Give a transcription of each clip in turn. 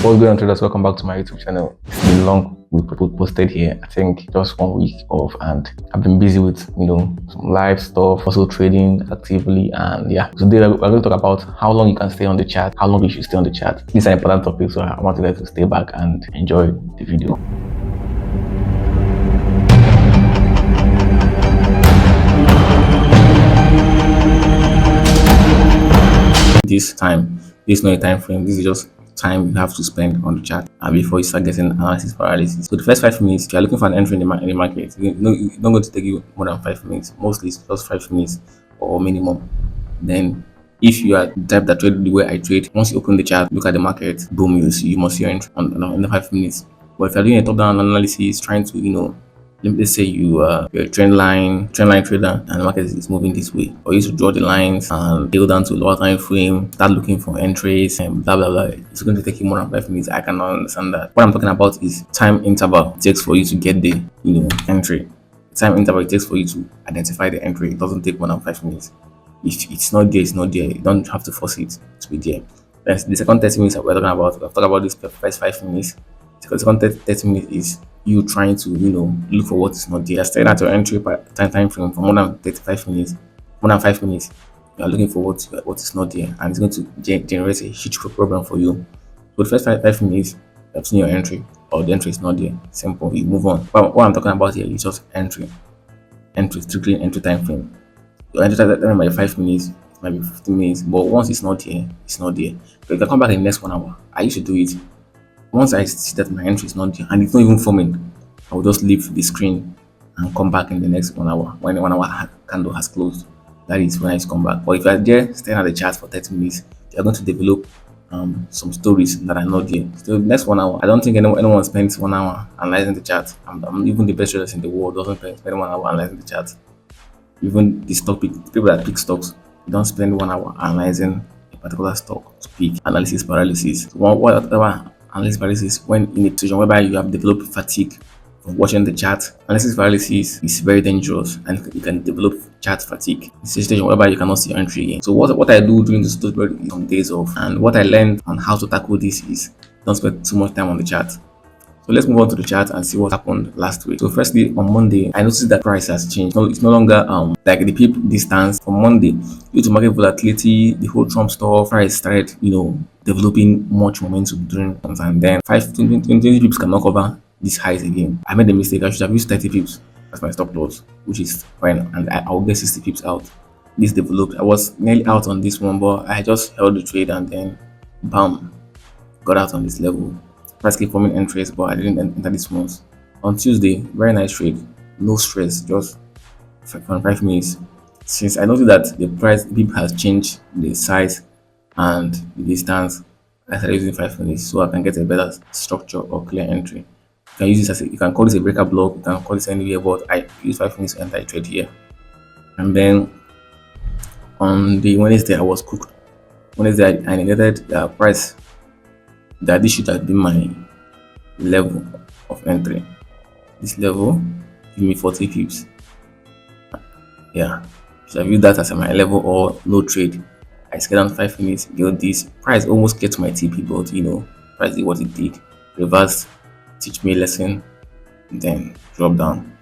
What's going on, traders? Welcome back to my YouTube channel. It's been long we posted here. I think just 1 week off, and I've been busy with some live stuff, also trading actively, and yeah. Today we're going to talk about how long you can stay on the chart, how long you should stay on the chart. These are important topics, so I want you guys to stay back and enjoy the video. This is not a time frame. This is just time you have to spend on the chart before you start getting analysis paralysis. So the first 5 minutes, if you're looking for an entry in the market, it's not going to take you more than 5 minutes. Mostly it's just 5 minutes or minimum. Then if you are the type that trade the way I trade, once you open the chart, look at the market, boom, you must see your entry in the 5 minutes. But if you're doing a top-down analysis, trying to let's say you're a trend line trader, and the market is moving this way, or you to draw the lines and go down to lower time frame, start looking for entries and blah blah blah. It's going to take you more than 5 minutes. I cannot understand that. What I'm talking about is time interval it takes for you to get the entry. The time interval it takes for you to identify the entry. It doesn't take more than 5 minutes. If it's not there, it's not there. You don't have to force it to be there. That's the second 30 minutes that we're talking about. We've talked about this first 5 minutes. The second 30 minutes is you trying to look for what is not there. Staring at your entry time frame for more than 35 minutes, more than 5 minutes. You are looking for what is not there, and it's going to generate a huge problem for you. So the first five minutes, you have seen your entry, or the entry is not there. Simple, you move on. But what I'm talking about here is just entry, strictly entry time frame. Your entry time frame by 5 minutes, it might be 15 minutes, but once it's not there, it's not there. So you can come back in the next 1 hour. I used to do it. Once I see that my entry is not there and it's not even forming, I will just leave the screen and come back in the next 1 hour when the 1 hour candle has closed. That is when I come back. But if you are there staring at the chart for 30 minutes, you are going to develop some stories that are not there. So the next 1 hour, I don't think anyone spends 1 hour analyzing the chart. I'm even the best traders in the world doesn't spend 1 hour analyzing the chart. Even the people that pick stocks, they don't spend 1 hour analyzing a particular stock to pick. Analysis paralysis. So whatever analysis paralysis, when in a situation whereby you have developed fatigue from watching the chart. Analysis paralysis is very dangerous, and you can develop chart fatigue. It's a situation whereby you cannot see your entry again. So what I do during this period is on days off, and what I learned on how to tackle this is don't spend too much time on the chart. So let's move on to the chart and see what happened last week. So firstly, on Monday, I noticed that price has changed. No, it's no longer like the peak distance. On Monday, due to market volatility, the whole Trump stuff, price started developing much momentum during, and then 20 pips cannot cover these highs again. I made a mistake. I should have used 30 pips as my stop loss, which is fine, and I'll get 60 pips out. This developed. I was nearly out on this one, but I just held the trade and then bam, got out on this level. Price keep forming entries, but I didn't enter this month. On Tuesday, very nice trade, no stress, just 5 minutes. Since I noticed that the price beep has changed the size and the distance, I started using 5 minutes so I can get a better structure or clear entry. You can use this you can call this a breaker block, you can call this anywhere, but I use 5 minutes to enter a trade here. And then on the Wednesday, I was cooked. Wednesday, I negated the price that this should have been my level of entry. This level give me 40 pips. Yeah, should have used that as my level or no trade. I scaled down 5 minutes, build this price almost get to my TP, but price did what it did. Reverse, teach me a lesson, then drop down.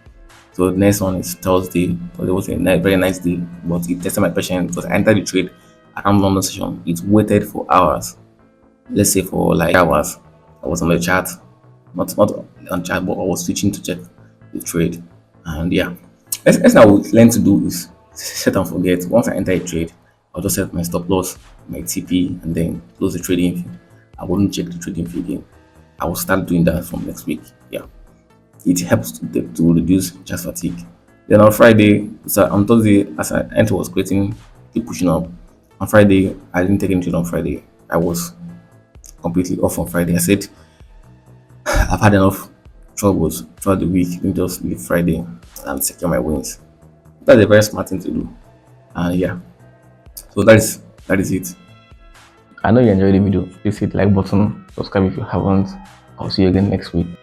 So the next one is Thursday. So it was a very nice day, but it tested my patience because I entered the trade around London session. It waited for hours. Let's say for like hours. I was on the chart, not on chat, but I was switching to check the trade. And yeah, next thing I would learn to do is set and forget. Once I enter a trade, I'll just set my stop loss, my TP, and then close the trading fee. I wouldn't check the trading fee again. I will start doing that from next week. Yeah, it helps to reduce chart fatigue. Then on Friday, so on Thursday, as I entry was creating, keep pushing up. On Friday, I didn't take any trade on Friday. I was completely off on Friday. I said I've had enough troubles throughout the week. Let me just leave Friday and secure my wins. That's a very smart thing to do. And yeah, so that is it. I know you enjoyed the video. Please hit the like button, subscribe if you haven't. I'll see you again next week.